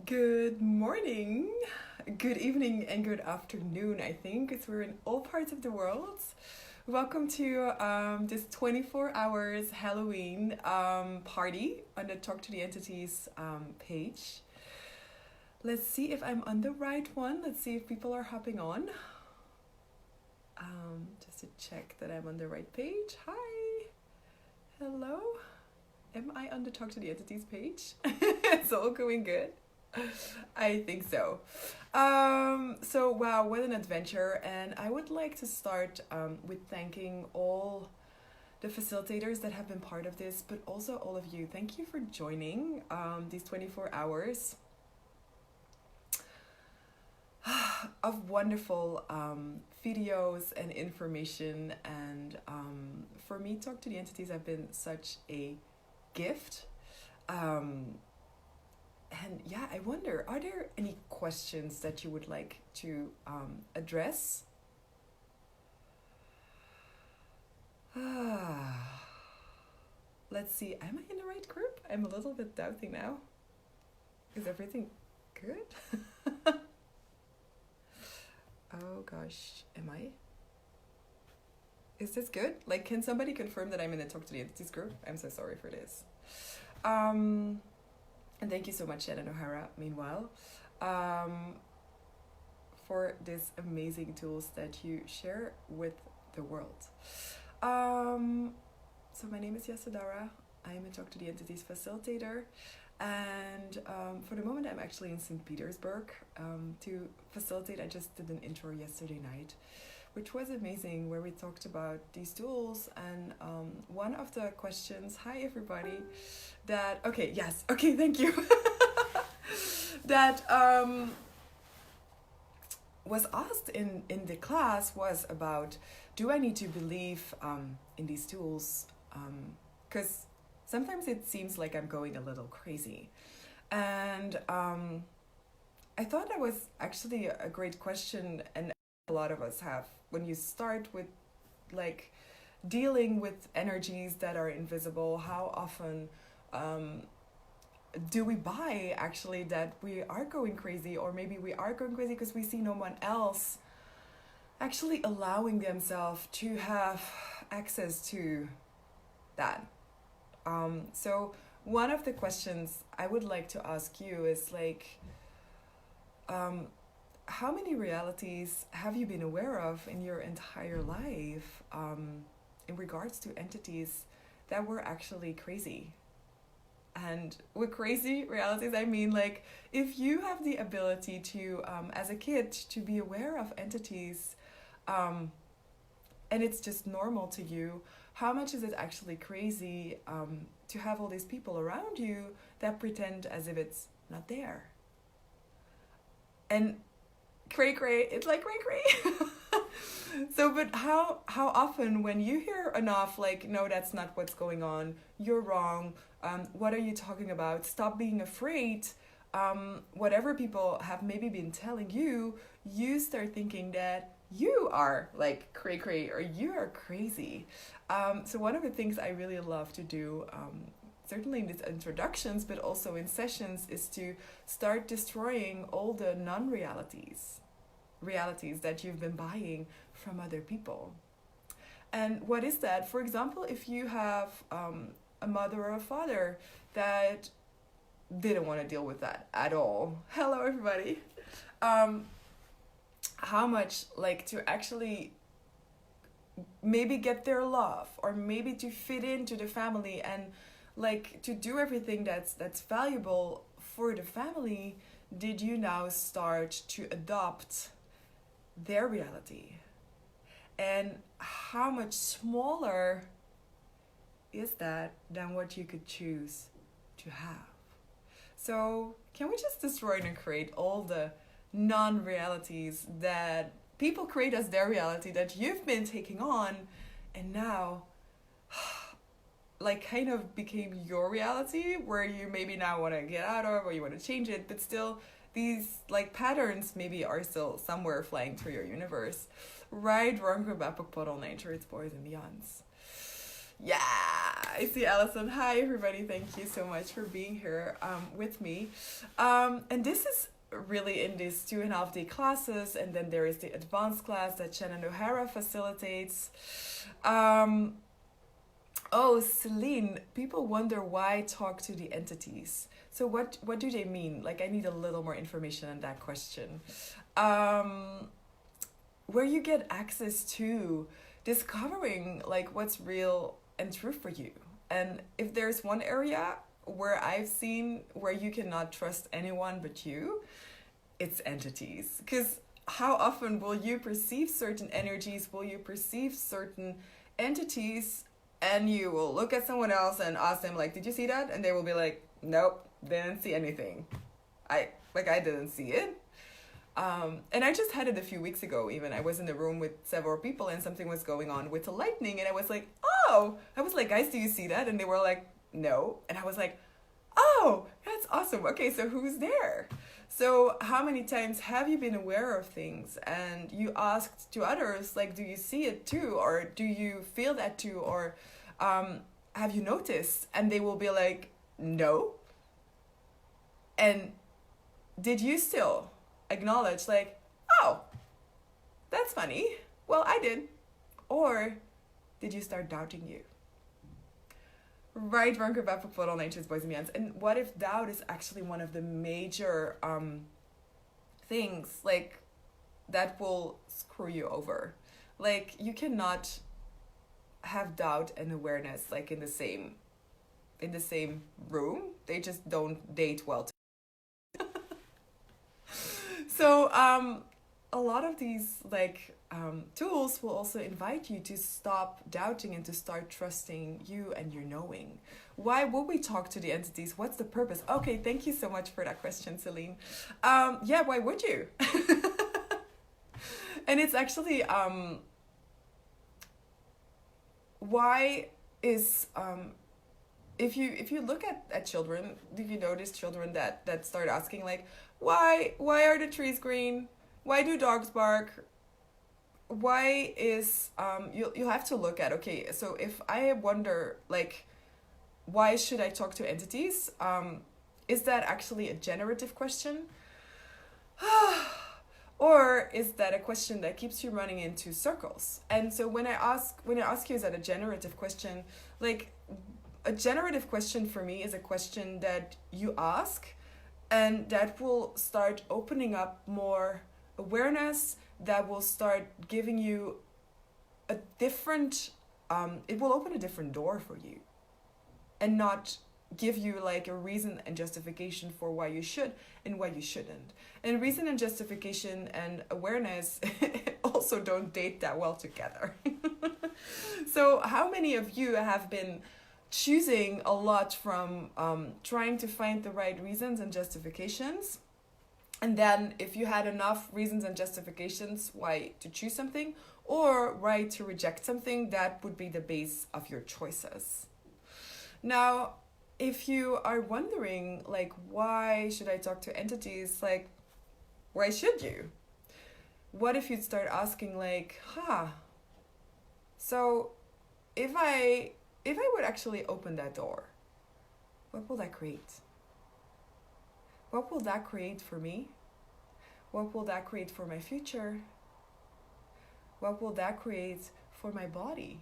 Good morning, good evening, and good afternoon, I think, because we're in all parts of the world. Welcome to this 24 hours Halloween party on the Talk to the Entities page. Let's see if I'm on the right one. Let's see if people are hopping on. Just to check that I'm on the right page. Hi. Hello. Am I on the Talk to the Entities page? It's all going good. I think so. So wow, what an adventure. And I would like to start with thanking all the facilitators that have been part of this, but also all of you. Thank you for joining these 24 hours of wonderful videos and information. And for me, Talk to the Entities have been such a gift. And yeah, I wonder, are there any questions that you would like to address? Let's see, am I in the right group? I'm a little bit doubting now. Is everything good? Oh gosh, am I? Is this good? Like, can somebody confirm that I'm in the Talk to the Entities group? I'm so sorry for this. And thank you so much, Shannon O'Hara, meanwhile, for these amazing tools that you share with the world. So my name is Yasodhara. I'm a Talk to the Entities Facilitator. And for the moment, I'm actually in St. Petersburg to facilitate. I just did an intro yesterday night, which was amazing, where we talked about these tools. And one of the questions, hi everybody, thank you, that was asked in the class was about, do I need to believe in these tools? Because sometimes it seems like I'm going a little crazy. And I thought that was actually a great question, and a lot of us have. When you start with like dealing with energies that are invisible, how often do we buy actually that we are going crazy, or maybe we are going crazy because we see no one else actually allowing themselves to have access to that. So one of the questions I would like to ask you is like, how many realities have you been aware of in your entire life in regards to entities that were actually crazy? And with crazy realities, I mean, like, if you have the ability to, as a kid, to be aware of entities, and it's just normal to you, how much is it actually crazy to have all these people around you that pretend as if it's not there? And cray, it's like cray. So, but how often when you hear enough, like, no, that's not what's going on, you're wrong, what are you talking about, stop being afraid, whatever people have maybe been telling you, you start thinking that you are like cray, or you are crazy. So one of the things I really love to do, certainly in these introductions, but also in sessions, is to start destroying all the non-realities that you've been buying from other people. And what is that? For example, if you have a mother or a father that didn't want to deal with that at all. Hello, everybody. How much, like, to actually maybe get their love, or maybe to fit into the family and like to do everything that's valuable for the family, did you now start to adopt their reality? And how much smaller is that than what you could choose to have? So can we just destroy and create all the non-realities that people create as their reality that you've been taking on, and now like kind of became your reality, where you maybe now want to get out of, or you want to change it, but still these like patterns maybe are still somewhere flying through your universe. Right, wrong, good, bad, book, nature, its boys and beyonds. Yeah, I see Allison. Hi, everybody. Thank you so much for being here with me. And this is really in these 2.5 day classes, and then there is the advanced class that Shannon O'Hara facilitates. Oh, Celine, people wonder why talk to the entities. So what do they mean? Like, I need a little more information on that question. Where you get access to discovering like what's real and true for you. And if there's one area where I've seen where you cannot trust anyone but you, it's entities. Because how often will you perceive certain energies, will you perceive certain entities, and you will look at someone else and ask them like, did you see that? And they will be like, nope, didn't see anything. I didn't see it. And I just had it a few weeks ago even. I was in the room with several people and something was going on with the lightning, and I was like, oh, I was like, guys, do you see that? And they were like, no. And I was like, oh, that's awesome. Okay, so who's there? So how many times have you been aware of things and you asked to others, like, do you see it too? Or do you feel that too? Or have you noticed? And they will be like, no. And did you still acknowledge like, oh, that's funny. Well, I did. Or did you start doubting you? Right, Runker Bapapot on Nature's Boys and Beyonds. And what if doubt is actually one of the major things like that will screw you over? Like, you cannot have doubt and awareness like in the same room. They just don't date well. So a lot of these like tools will also invite you to stop doubting and to start trusting you and your knowing. Why would we talk to the entities? What's the purpose? Okay, thank you so much for that question, Celine. Yeah, why would you? And it's actually why is if you look at children, do you notice children that start asking like, why are the trees green? Why do dogs bark? Why is you have to look at, okay, so if I wonder like, why should I talk to entities? Is that actually a generative question? Or is that a question that keeps you running into circles? And so when I ask you, is that a generative question? Like, a generative question for me is a question that you ask and that will start opening up more awareness, that will start giving you a different, it will open a different door for you and not give you like a reason and justification for why you should and why you shouldn't. And reason and justification and awareness also don't date that well together. So how many of you have been choosing a lot from trying to find the right reasons and justifications, and then if you had enough reasons and justifications why to choose something or why to reject something, that would be the base of your choices. Now, if you are wondering like, why should I talk to entities, like, why should you? What if you'd start asking like, so if I would actually open that door, what will that create? What will that create for me? What will that create for my future? What will that create for my body?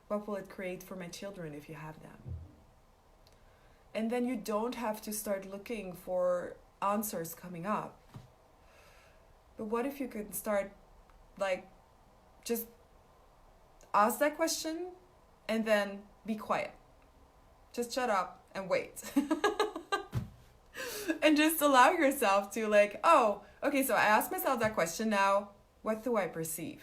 What will it create for my children if you have them? And then you don't have to start looking for answers coming up. But what if you could start like, just ask that question and then be quiet. Just shut up and wait. And just allow yourself to like, oh, okay, so I asked myself that question now. What do I perceive?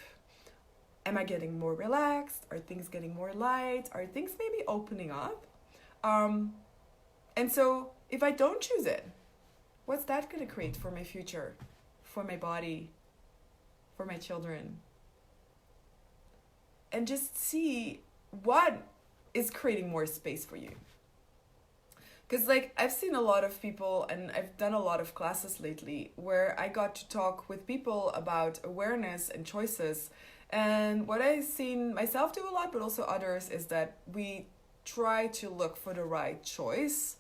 Am I getting more relaxed? Are things getting more light? Are things maybe opening up? And so if I don't choose it, what's that going to create for my future, for my body, for my children? And just see what is creating more space for you. Because like, I've seen a lot of people and I've done a lot of classes lately where I got to talk with people about awareness and choices. And what I've seen myself do a lot, but also others, is that we try to look for the right choice.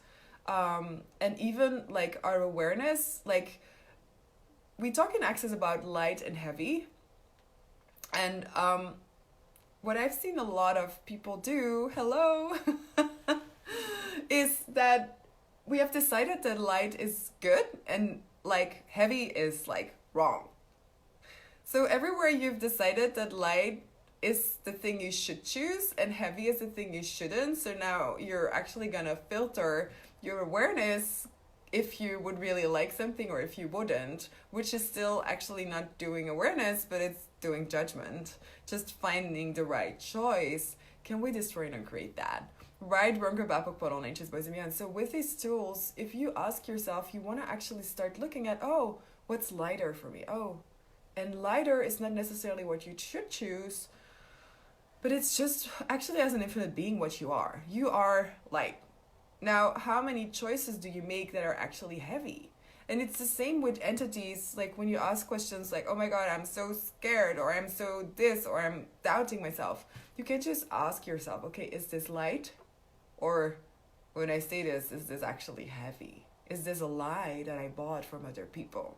And even like our awareness, like we talk in Access about light and heavy. And what I've seen a lot of people do, hello, is that we have decided that light is good and like heavy is like wrong. So everywhere you've decided that light is the thing you should choose and heavy is the thing you shouldn't. So now you're actually gonna filter your awareness if you would really like something or if you wouldn't, which is still actually not doing awareness, but it's doing judgment. Just finding the right choice. Can we destroy and create that? Right, so with these tools, if you ask yourself, you want to actually start looking at, oh, what's lighter for me? Oh, and lighter is not necessarily what you should choose, but it's just actually as an infinite being what you are. You are light. Now, how many choices do you make that are actually heavy? And it's the same with entities, like when you ask questions like, oh my God, I'm so scared, or I'm so this, or I'm doubting myself. You can just ask yourself, okay, is this light? Or when I say this, is this actually heavy? Is this a lie that I bought from other people?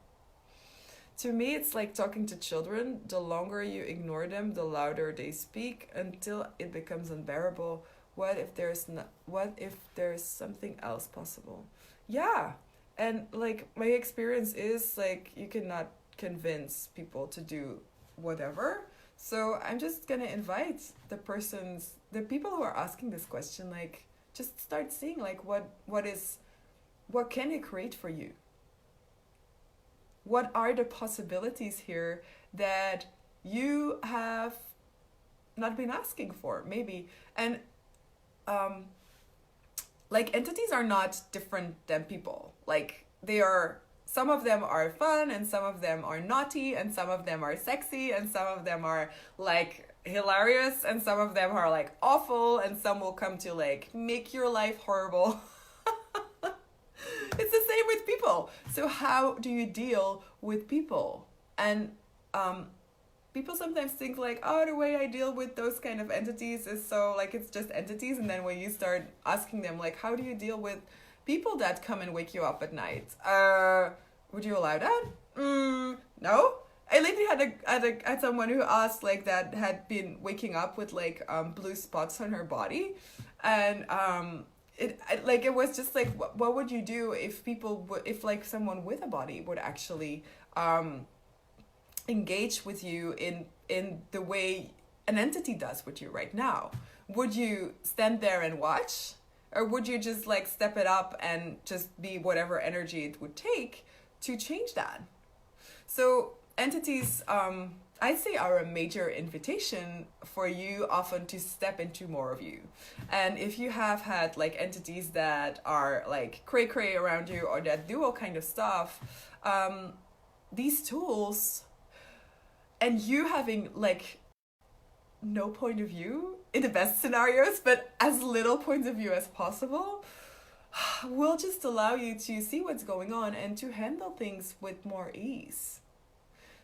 To me, it's like talking to children. The longer you ignore them, the louder they speak until it becomes unbearable. What if there's something else possible? Yeah. And like my experience is like you cannot convince people to do whatever. So I'm just gonna invite the people who are asking this question, like just start seeing like what can it create for you? What are the possibilities here that you have not been asking for, maybe? And like entities are not different than people. Like some of them are fun and some of them are naughty and some of them are sexy and some of them are like hilarious and some of them are like awful and some will come to like make your life horrible. It's the same with people. So how do you deal with people? And people sometimes think like, oh, the way I deal with those kind of entities is so like it's just entities. And then when you start asking them like, how do you deal with people that come and wake you up at night? Would you allow that? No. I lately had someone who asked like that had been waking up with like blue spots on her body, and it was just like what would you do if if like someone with a body would actually engage with you in the way an entity does with you right now? Would you stand there and watch, or would you just like step it up and just be whatever energy it would take to change that? So entities, I'd say, are a major invitation for you often to step into more of you. And if you have had like entities that are like cray around you or that do all kind of stuff, these tools, and you having like no point of view in the best scenarios, but as little point of view as possible, will just allow you to see what's going on and to handle things with more ease.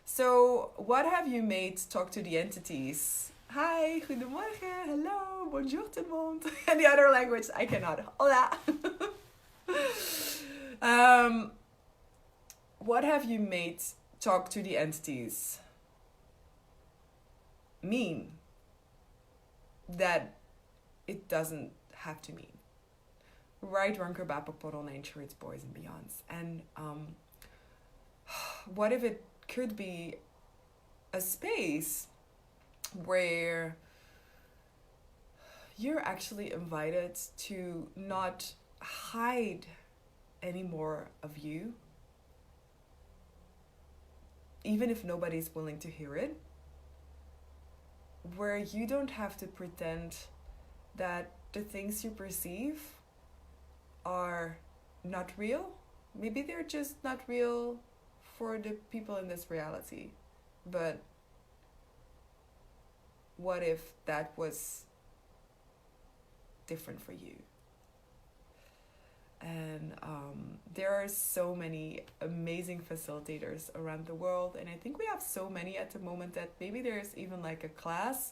So what have you made Talk to the Entities? Hi, goedemorgen, hello, bonjour tout le monde. And the other language I cannot. Hola. What have you made Talk to the Entities mean that it doesn't have to mean? Right, Ranker Bapok Podol Nature, it's boys and beyonds. And what if it could be a space where you're actually invited to not hide any more of you, even if nobody's willing to hear it, where you don't have to pretend that the things you perceive are not real. Maybe they're just not real for the people in this reality. But what if that was different for you? And there are so many amazing facilitators around the world, and I think we have so many at the moment that maybe there's even like a class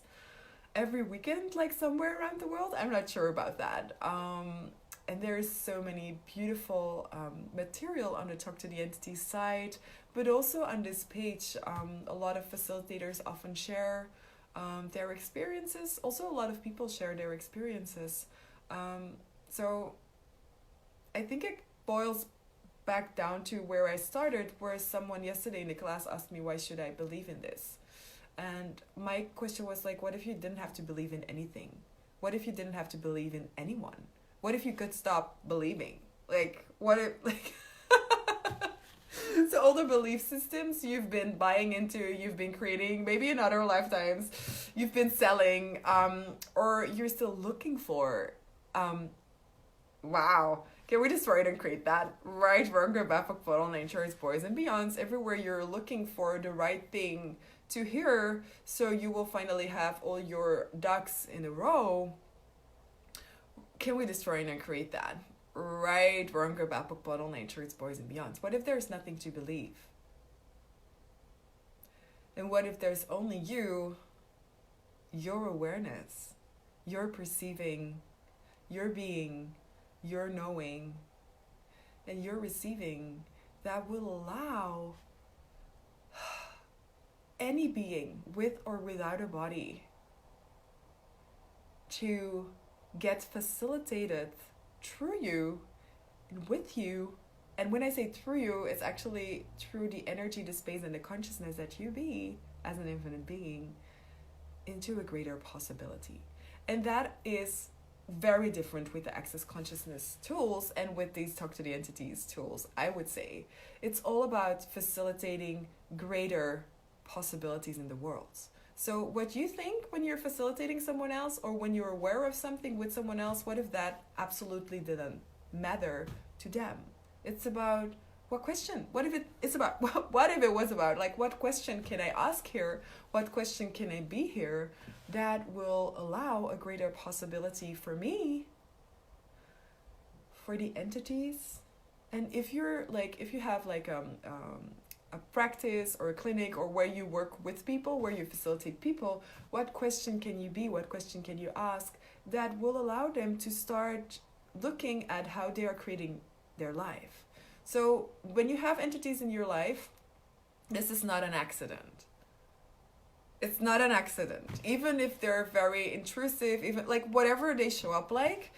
every weekend, like somewhere around the world. I'm not sure about that. And there's so many beautiful material on the Talk to the Entities site, but also on this page, a lot of facilitators often share their experiences. Also, a lot of people share their experiences. So I think it boils back down to where I started, where someone yesterday in the class asked me, why should I believe in this? And my question was like, what if you didn't have to believe in anything? What if you didn't have to believe in anyone? What if you could stop believing? Like, what if, like, so all the belief systems you've been buying into, you've been creating, maybe in other lifetimes, you've been selling, or you're still looking for, wow. Can we destroy it and create that? Right, wrong, good, bad, fuck, bottle, nature, boys and beyonds. Everywhere you're looking for the right thing to hear, so you will finally have all your ducks in a row. Can we destroy it and create that? Right, wrong, good, bad, fuck, bottle, nature, boys and beyonds. What if there's nothing to believe? And what if there's only you, your awareness, your perceiving, your being, your knowing, and your receiving, that will allow any being with or without a body to get facilitated through you and with you. And when I say through you, it's actually through the energy, the space, and the consciousness that you be as an infinite being into a greater possibility. And that is very different with the Access Consciousness tools and with these Talk to the Entities tools, I would say. It's all about facilitating greater possibilities in the world. So what you think when you're facilitating someone else, or when you're aware of something with someone else, what if that absolutely didn't matter to them? It's about what question? What if it's about, what if it was about, like, what question can I ask here? What question can I be here that will allow a greater possibility for me, for the entities? And if you're like, if you have like a practice or a clinic, or where you work with people, where you facilitate people, what question can you be? What question can you ask that will allow them to start looking at how they are creating their life? So when you have entities in your life, this is not an accident. It's not an accident. Even if they're very intrusive, even like whatever they show up like,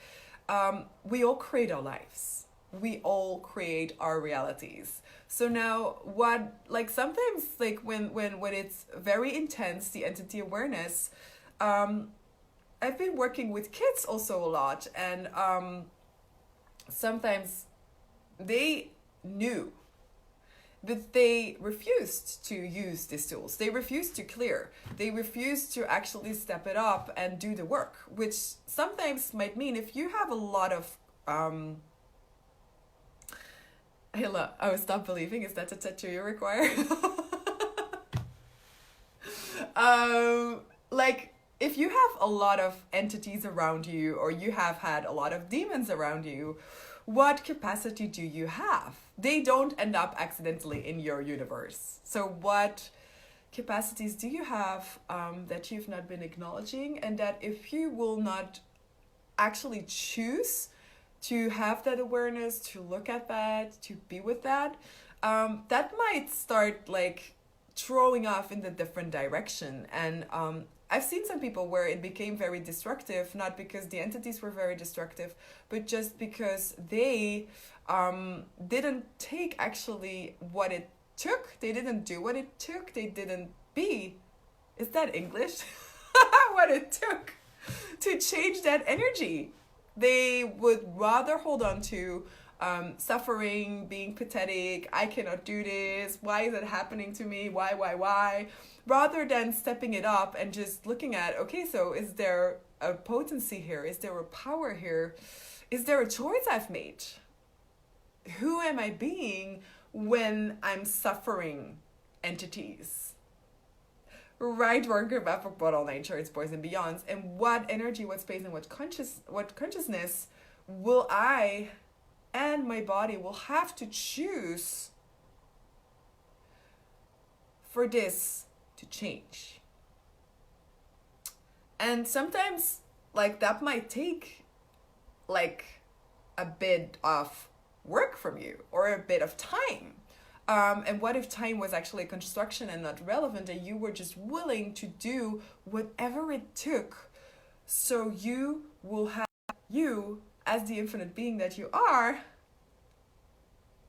we all create our lives. We all create our realities. So now what, like sometimes like when it's very intense, the entity awareness, I've been working with kids also a lot, and sometimes they knew, but they refused to use these tools. They refused to clear. They refused to actually step it up and do the work, which sometimes might mean if you have a lot of Hila, oh, stop believing, is that a tattoo you require? Like, if you have a lot of entities around you, or you have had a lot of demons around you, what capacity do you have? They don't end up accidentally in your universe. So what capacities do you have that you've not been acknowledging, and that if you will not actually choose to have that awareness, to look at that, to be with that, that might start like throwing off in the different direction. And I've seen some people where it became very destructive, not because the entities were very destructive, but just because they didn't take actually what it took. They didn't do what it took. They didn't be, is that English? What it took to change that energy. They would rather hold on to suffering, being pathetic, I cannot do this, why is it happening to me, why, rather than stepping it up and just looking at, okay, so is there a potency here? Is there a power here? Is there a choice I've made? Who am I being when I'm suffering entities? Right, work about what all nature, its boys and beyonds, and what energy, what space, and what consciousness will I and and my body will have to choose for this to change. And sometimes like that might take like a bit of work from you or a bit of time. And what if time was actually a construction and not relevant, and you were just willing to do whatever it took so you will have you as the infinite being that you are,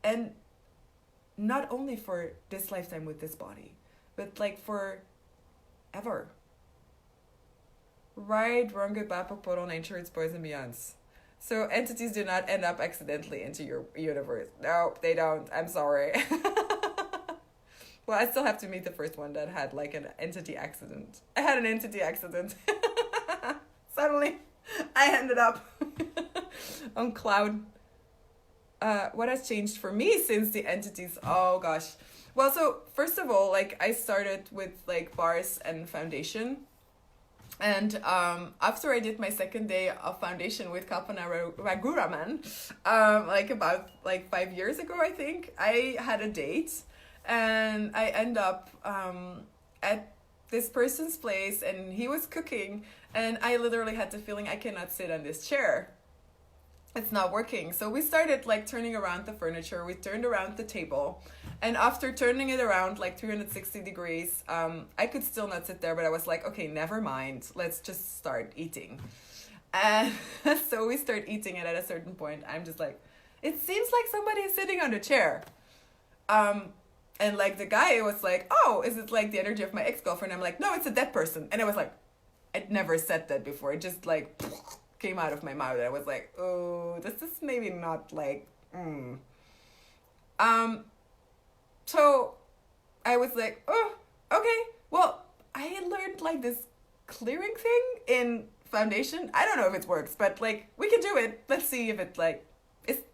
and not only for this lifetime with this body, but like for ever. Right, wrong, good, bad, portal, nature, it's boys and beyonds. So entities do not end up accidentally into your universe. No, they don't. I'm sorry. Well, I still have to meet the first one that had like an entity accident. I had an entity accident. Suddenly, I ended up on cloud. What has changed for me since the entities? Oh gosh. Well, so first of all, like I started with like bars and foundation. And after I did my second day of foundation with Kalpana Raguraman, like about like 5 years ago, I think, I had a date, and I end up at this person's place, and he was cooking, and I literally had the feeling I cannot sit on this chair. It's not working. So we started like turning around the furniture. We turned around the table. And after turning it around like 360 degrees, I could still not sit there, but I was like, okay, never mind. Let's just start eating. And so we start eating, and at a certain point, I'm just like, it seems like somebody is sitting on the chair. And like the guy was like, oh, is it like the energy of my ex-girlfriend? I'm like, no, it's a dead person. And I was like, I'd never said that before. It just like came out of my mouth. And I was like, oh, this is maybe not like, So I was like, oh, okay. Well, I learned like this clearing thing in foundation. I don't know if it works, but like we can do it. Let's see if it like,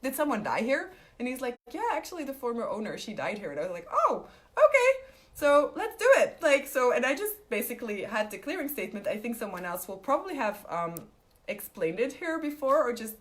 did someone die here? And he's like, yeah, actually the former owner, she died here. And I was like, oh, okay. So let's do it. Like, so, and I just basically had the clearing statement. I think someone else will probably have explained it here before, or just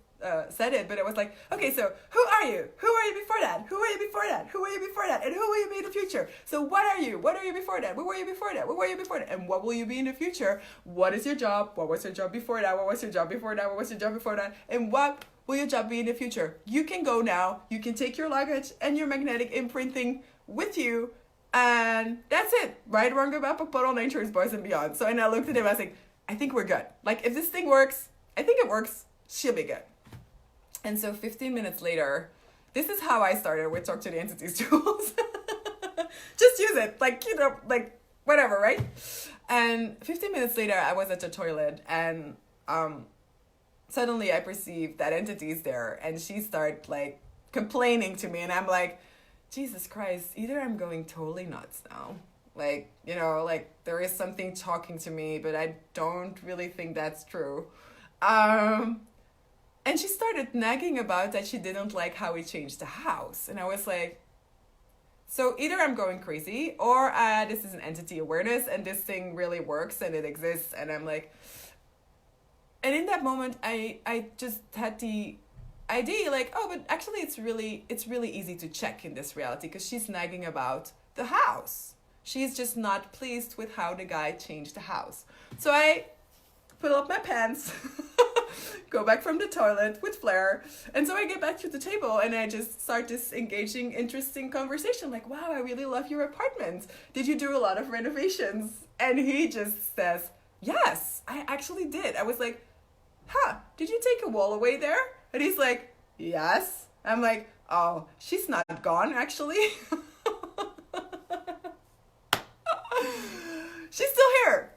said it, but it was like, okay, so who are you? Who are you before that? Who are you before that? Who are you before that? And who will you be in the future? So what are you? What are you before that? What were you before that? What were you before that? And what will you be in the future? What is your job? What was your job before that? What was your job before that? What was your job before that? And what will your job be in the future? You can go now. You can take your luggage and your magnetic imprinting with you, and that's it. Right, wrong, good, bad, portal, nature, boys and beyond. So, and I looked at him, I was like, I think we're good. Like, if this thing works, I think it works, she'll be good. And so 15 minutes later, this is how I started with Talk to the Entities tools. Just use it, like, you know, like, whatever, right? And 15 minutes later, I was at the toilet, and suddenly I perceived that entity's there, and she started, like, complaining to me, and I'm like, Jesus Christ, either I'm going totally nuts now. Like, you know, like, there is something talking to me, but I don't really think that's true. And she started nagging about that she didn't like how we changed the house. And I was like, so either I'm going crazy, or this is an entity awareness and this thing really works and it exists. And I'm like, and in that moment, I just had the idea like, oh, but actually it's really easy to check in this reality, because she's nagging about the house. She's just not pleased with how the guy changed the house. So I put up my pants, go back from the toilet with flair. And so I get back to the table and I just start this engaging, interesting conversation. Like, wow, I really love your apartment. Did you do a lot of renovations? And he just says, yes, I actually did. I was like, did you take a wall away there? And he's like, yes. I'm like, oh, she's not gone, actually. She's still here.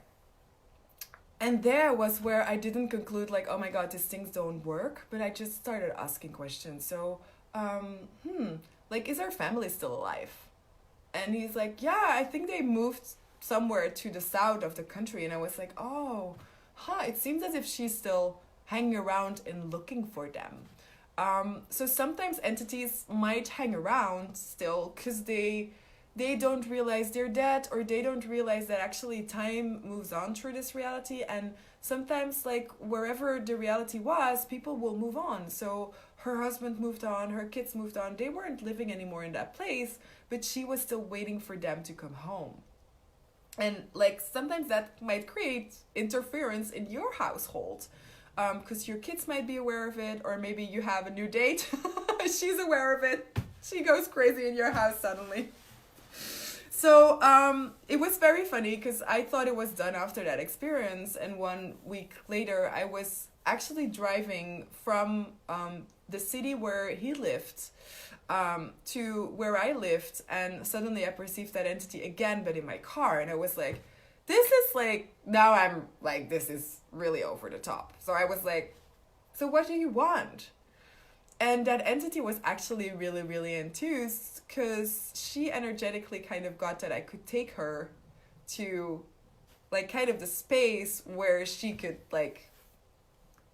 And there was where I didn't conclude like, oh my God, these things don't work. But I just started asking questions. So, like, is our family still alive? And he's like, yeah, I think they moved somewhere to the south of the country. And I was like, oh, it seems as if she's still hanging around and looking for them. So sometimes entities might hang around still because they don't realize they're dead, or they don't realize that actually time moves on through this reality. And sometimes, like, wherever the reality was, people will move on. So her husband moved on, her kids moved on, they weren't living anymore in that place, but she was still waiting for them to come home. And like sometimes that might create interference in your household, because your kids might be aware of it, or maybe you have a new date. She's aware of it. She goes crazy in your house suddenly. So it was very funny because I thought it was done after that experience. And 1 week later, I was actually driving from the city where he lived to where I lived. And suddenly I perceived that entity again, but in my car. And I was like, this is like, now I'm like, this is really over the top. So I was like, so what do you want? And that entity was actually really, really enthused because she energetically kind of got that I could take her to like kind of the space where she could like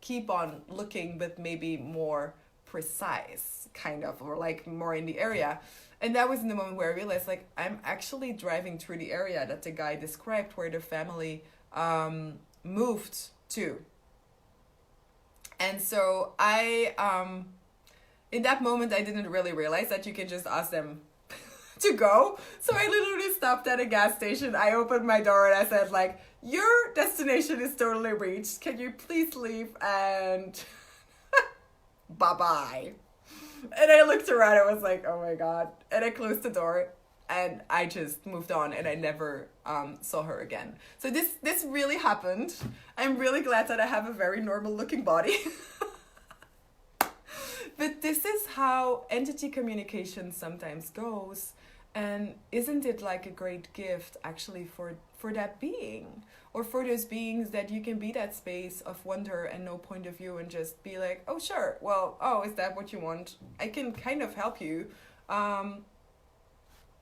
keep on looking, but maybe more precise kind of, or like more in the area. And that was in the moment where I realized like I'm actually driving through the area that the guy described where the family moved to. And so in that moment, I didn't really realize that you can just ask them to go. So I literally stopped at a gas station. I opened my door and I said like, your destination is totally reached. Can you please leave? And bye-bye. And I looked around. I was like, oh my God. And I closed the door and I just moved on and I never saw her again. So this really happened. I'm really glad that I have a very normal looking body. But this is how entity communication sometimes goes. And isn't it like a great gift actually for that being? Or for those beings that you can be that space of wonder and no point of view and just be like, oh, sure. Well, oh, is that what you want? I can kind of help you.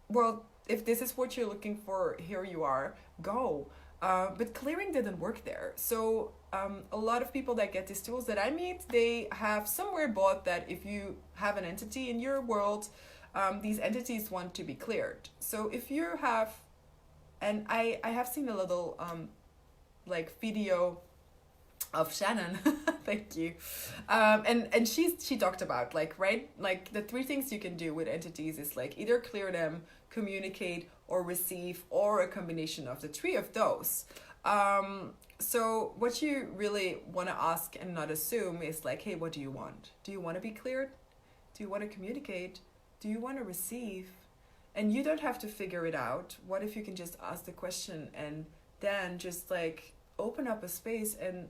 Well, if this is what you're looking for, here you are, go. But clearing didn't work there. So a lot of people that get these tools that I meet, they have somewhere bought that if you have an entity in your world, these entities want to be cleared. So if you have, and I have seen a little like video of Shannon, thank you, and she talked about like, right, like the 3 things you can do with entities is like either clear them, communicate, or receive, or a combination of the 3 of those. So what you really want to ask and not assume is like, hey, what do you want? Do you want to be cleared? Do you want to communicate? Do you want to receive? And you don't have to figure it out. What if you can just ask the question and then just like open up a space and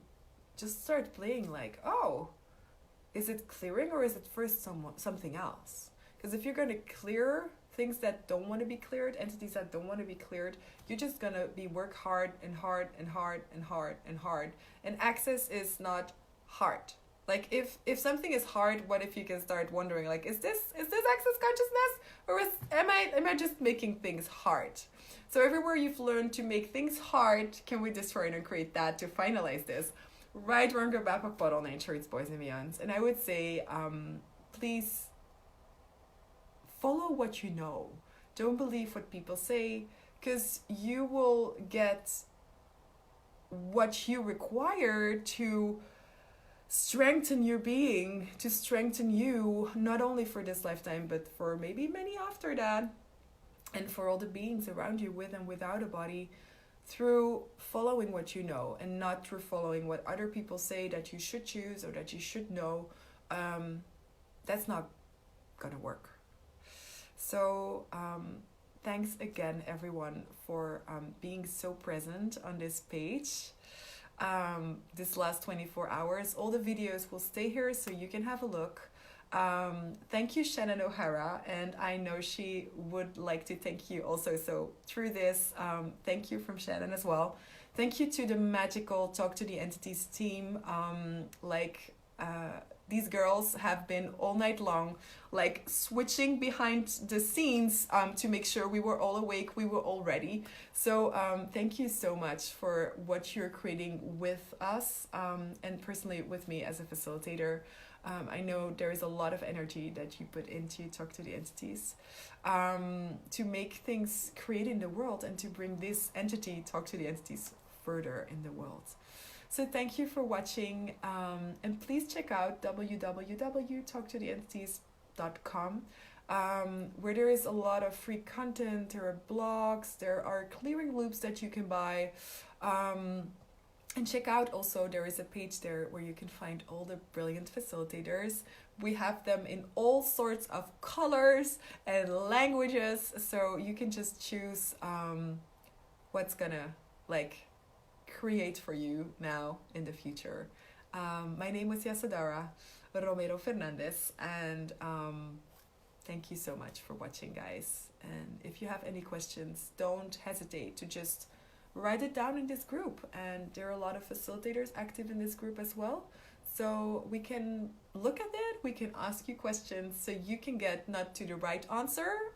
just start playing like, oh, is it clearing or is it first something else? Because if you're going to clear things that don't want to be cleared, entities that don't want to be cleared, you're just going to be work hard and hard and hard and hard and hard. And access is not hard. Like if something is hard, what if you can start wondering like, is this access consciousness, or am I just making things hard? So everywhere you've learned to make things hard, can we destroy and create that to finalize this? Right, wrong, or back, but all nature, it's boys and beyonds. And I would say, please follow what you know. Don't believe what people say, because you will get what you require to strengthen your being, to strengthen you, not only for this lifetime, but for maybe many after that, and for all the beings around you with and without a body, through following what you know and not through following what other people say that you should choose or that you should know. That's not gonna work. So thanks again, everyone, for being so present on this page. This last 24 hours, all the videos will stay here so you can have a look. Thank you, Shannon O'Hara, and I know she would like to thank you also. So through this, thank you from Shannon as well. Thank you to the magical Talk to the Entities team. These girls have been all night long, like switching behind the scenes to make sure we were all awake, we were all ready. So thank you so much for what you're creating with us and personally with me as a facilitator. I know there is a lot of energy that you put into Talk to the Entities to make things create in the world and to bring this entity, Talk to the Entities, further in the world. So thank you for watching, and please check out www.talktotheentities.com, where there is a lot of free content. There are blogs, there are clearing loops that you can buy, and check out also, there is a page there where you can find all the brilliant facilitators. We have them in all sorts of colors and languages, so you can just choose what's gonna create for you now in the future. My name was Yasodhara Romero Fernandes, and thank you so much for watching, guys. And if you have any questions, don't hesitate to just write it down in this group. And there are a lot of facilitators active in this group as well. So we can look at it, we can ask you questions, so you can get not to the right answer